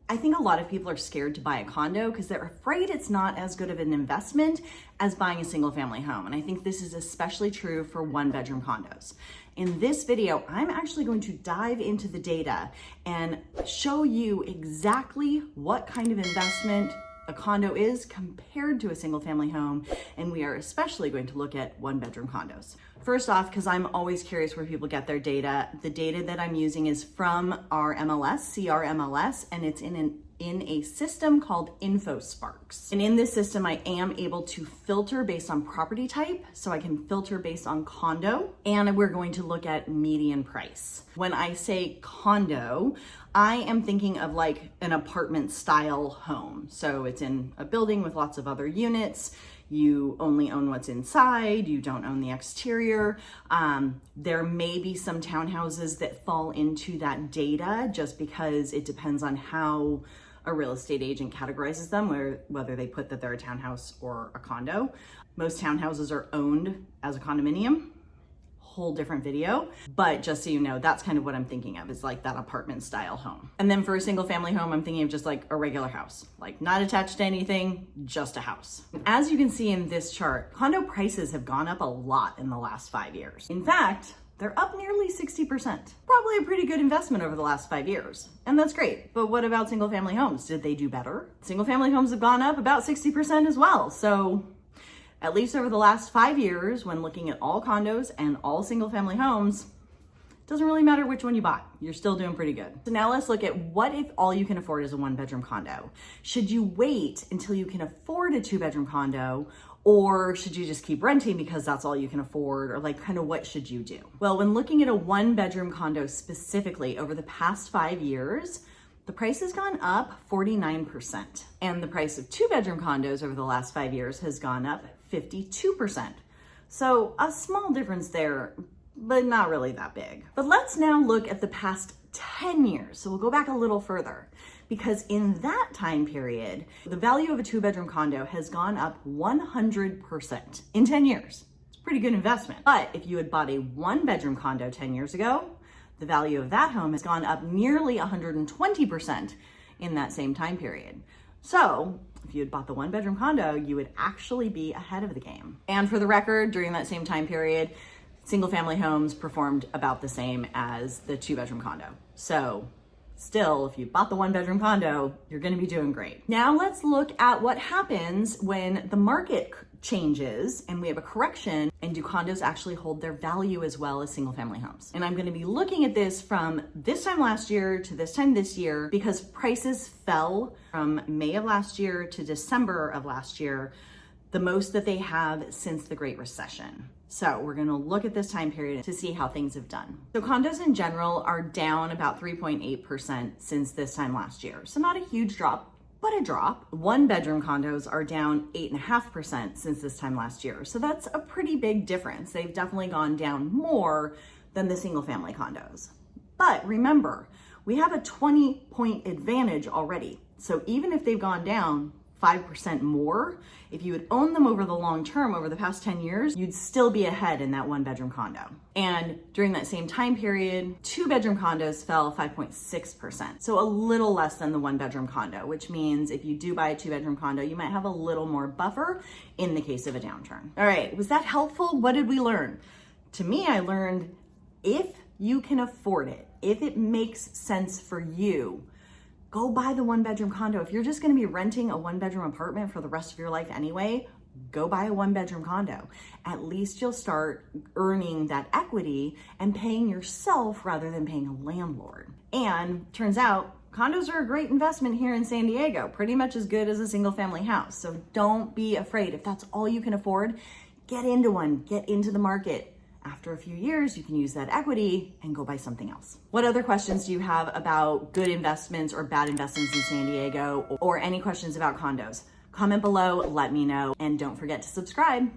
I think a lot of people are scared to buy a condo because they're afraid it's not as good of an investment as buying a single family home. And I think this is especially true for one bedroom condos. In this video, I'm actually going to dive into the data and show you exactly what kind of investment a condo is compared to a single family home. And we are especially going to look at one bedroom condos. First off, because I'm always curious where people get their data, the data that I'm using is from our MLS, CRMLS, and it's in a system called InfoSparks. And in this system, I am able to filter based on property type. So I can filter based on condo, and we're going to look at median price. When I say condo, I am thinking of like an apartment style home. So it's in a building with lots of other units. You only own what's inside, you don't own the exterior. There may be some townhouses that fall into that data just because it depends on how a real estate agent categorizes them, whether they put that they're a townhouse or a condo. Most townhouses are owned as a condominium. Whole different video, but just so you know, that's kind of what I'm thinking of, is like that apartment style home. And then for a single family home, I'm thinking of just like a regular house, like not attached to anything, just a house. As you can see in this chart, condo prices have gone up a lot in the last 5 years. In fact, they're up nearly 60%. Probably a pretty good investment over the last 5 years. And that's great. But what about single family homes? Did they do better? Single family homes have gone up about 60% as well. So at least over the last 5 years, when looking at all condos and all single family homes, it doesn't really matter which one you buy. You're still doing pretty good. So now let's look at what if all you can afford is a one bedroom condo. Should you wait until you can afford a 2-bedroom condo, or should you just keep renting because that's all you can afford, or like kind of what should you do? Well, when looking at a 1-bedroom condo specifically over the past 5 years, the price has gone up 49%. And the price of 2-bedroom condos over the last 5 years has gone up 52%. So a small difference there, but not really that big. But let's now look at the past 10 years. So we'll go back a little further, because in that time period, the value of a 2-bedroom condo has gone up 100% in 10 years. It's a pretty good investment. But if you had bought a 1-bedroom condo 10 years ago, the value of that home has gone up nearly 120% in that same time period. So if you had bought the 1-bedroom condo, you would actually be ahead of the game. And for the record, during that same time period, single family homes performed about the same as the 2-bedroom condo. So still, if you bought the 1-bedroom condo, you're gonna be doing great. Now let's look at what happens when the market changes and we have a correction, and do condos actually hold their value as well as single family homes? And I'm going to be looking at this from this time last year to this time this year, because prices fell from May of last year to December of last year, the most that they have since the Great Recession. So we're going to look at this time period to see how things have done. So condos in general are down about 3.8% since this time last year. So not a huge drop, but a drop. 1-bedroom condos are down 8.5% since this time last year. So that's a pretty big difference. They've definitely gone down more than the single family condos. But remember, we have a 20-point advantage already. So even if they've gone down 5% more, if you would own them over the long term, over the past 10 years, you'd still be ahead in that 1-bedroom condo. And during that same time period, 2-bedroom condos fell 5.6%. So a little less than the 1-bedroom condo, which means if you do buy a 2-bedroom condo, you might have a little more buffer in the case of a downturn. All right, was that helpful? What did we learn? To me, I learned if you can afford it, if it makes sense for you, go buy the 1-bedroom condo. If you're just gonna be renting a 1-bedroom apartment for the rest of your life anyway, go buy a 1-bedroom condo. At least you'll start earning that equity and paying yourself rather than paying a landlord. And turns out, condos are a great investment here in San Diego, pretty much as good as a single family house. So don't be afraid. If that's all you can afford, get into one, get into the market. After a few years, you can use that equity and go buy something else. What other questions do you have about good investments or bad investments in San Diego, or any questions about condos? Comment below, let me know, and don't forget to subscribe.